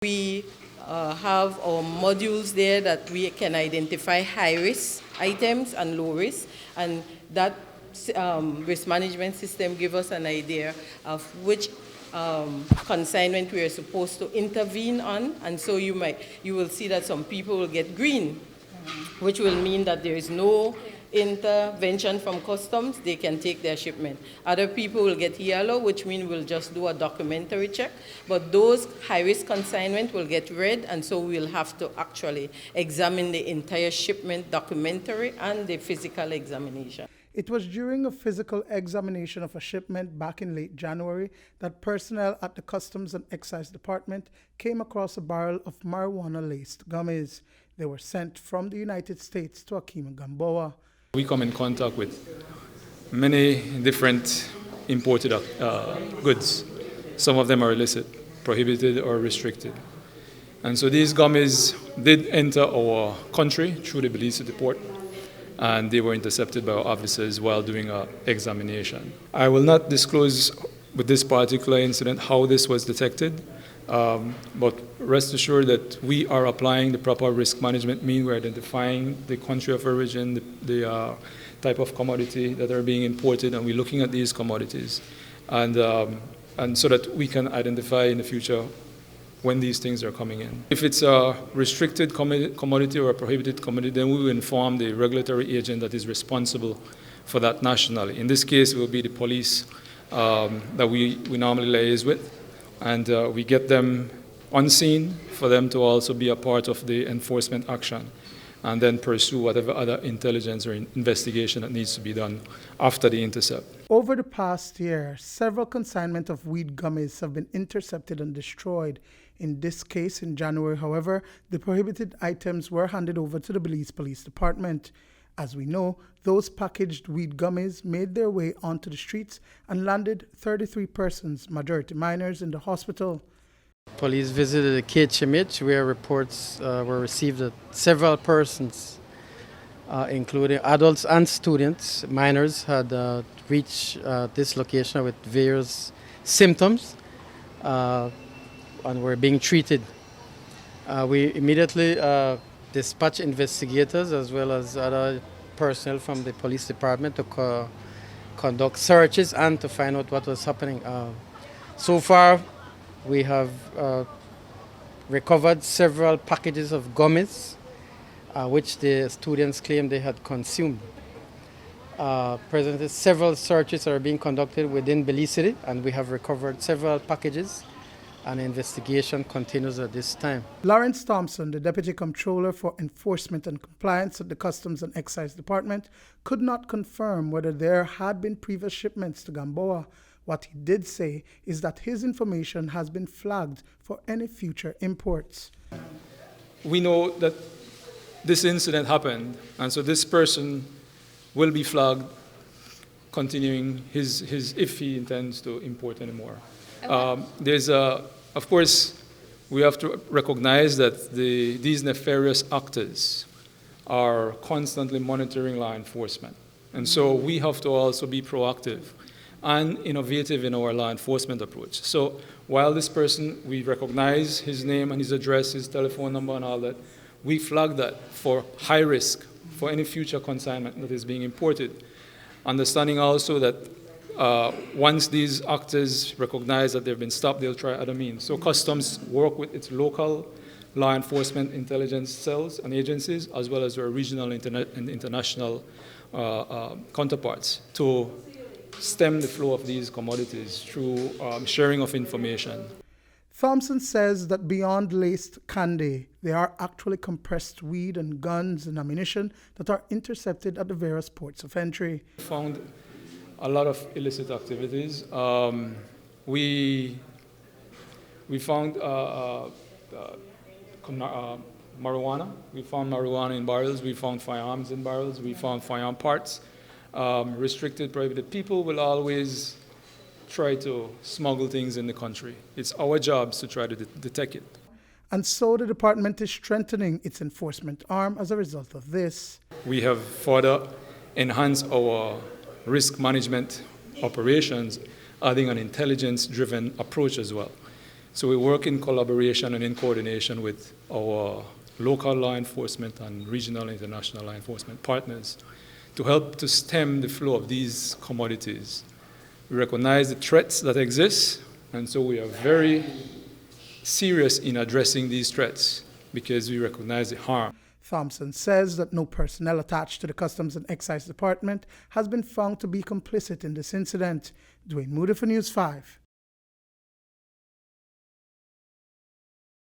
We have our modules there that we can identify high-risk items and low-risk, and that risk management system gives us an idea of which consignment we are supposed to intervene on, and so you will see that some people will get green, which will mean that there is no intervention from customs, they can take their shipment. Other people will get yellow, which means we'll just do a documentary check, but those high-risk consignment will get red, and so we'll have to actually examine the entire shipment documentary and the physical examination. It was during a physical examination of a shipment back in late January that personnel at the Customs and Excise Department came across a barrel of marijuana-laced gummies. They were sent from the United States to Akima Gamboa. We come in contact with many different imported goods. Some of them are illicit, prohibited or restricted. And so these gummies did enter our country through the Belize port, and they were intercepted by our officers while doing an examination. I will not disclose with this particular incident how this was detected, but rest assured that we are applying the proper risk management mean. We're identifying the country of origin, the type of commodity that are being imported, and we're looking at these commodities, and so that we can identify in the future when these things are coming in. If it's a restricted commodity or a prohibited commodity, then we will inform the regulatory agent that is responsible for that nationally. In this case, it will be the police that we normally liaise with, and we get them on scene for them to also be a part of the enforcement action, and then pursue whatever other intelligence or investigation that needs to be done after the intercept. Over the past year, several consignments of weed gummies have been intercepted and destroyed. In this case, in January, however, the prohibited items were handed over to the Belize Police Department. As we know, those packaged weed gummies made their way onto the streets and landed 33 persons, majority minors, in the hospital. Police visited the KHMH where reports were received that several persons, including adults and students, minors, had reached this location with various symptoms and were being treated. We immediately dispatched investigators as well as other personnel from the police department to conduct searches and to find out what was happening. So far, we have recovered several packages of gummies, which the students claim they had consumed. Presently, several searches are being conducted within Belize City, and we have recovered several packages, and investigation continues at this time. Lawrence Thompson, the Deputy Comptroller for Enforcement and Compliance at the Customs and Excise Department, could not confirm whether there had been previous shipments to Gamboa. What he did say is that his information has been flagged for any future imports. We know that this incident happened, and so this person will be flagged continuing his if he intends to import anymore. Okay. Of course, we have to recognize that these nefarious actors are constantly monitoring law enforcement. And so we have to also be proactive and innovative in our law enforcement approach. So while this person, we recognize his name and his address, his telephone number and all that, we flag that for high risk for any future consignment that is being imported. Understanding also that once these actors recognize that they've been stopped, they'll try other means. So Customs work with its local law enforcement intelligence cells and agencies, as well as their regional and international counterparts, to stem the flow of these commodities through sharing of information. Thompson says that beyond laced candy, there are actually compressed weed and guns and ammunition that are intercepted at the various ports of entry. We found a lot of illicit activities. We found marijuana. We found marijuana in barrels. We found firearms in barrels. We found firearm parts. Restricted, prohibited. People will always try to smuggle things in the country. It's our jobs to try to detect it. And so the department is strengthening its enforcement arm as a result of this. We have further enhanced our risk management operations, adding an intelligence-driven approach as well. So we work in collaboration and in coordination with our local law enforcement and regional and international law enforcement partners to help to stem the flow of these commodities. We recognize the threats that exist, and so we are very serious in addressing these threats because we recognize the harm. Thompson says that no personnel attached to the Customs and Excise Department has been found to be complicit in this incident. Duane, Moody for News 5.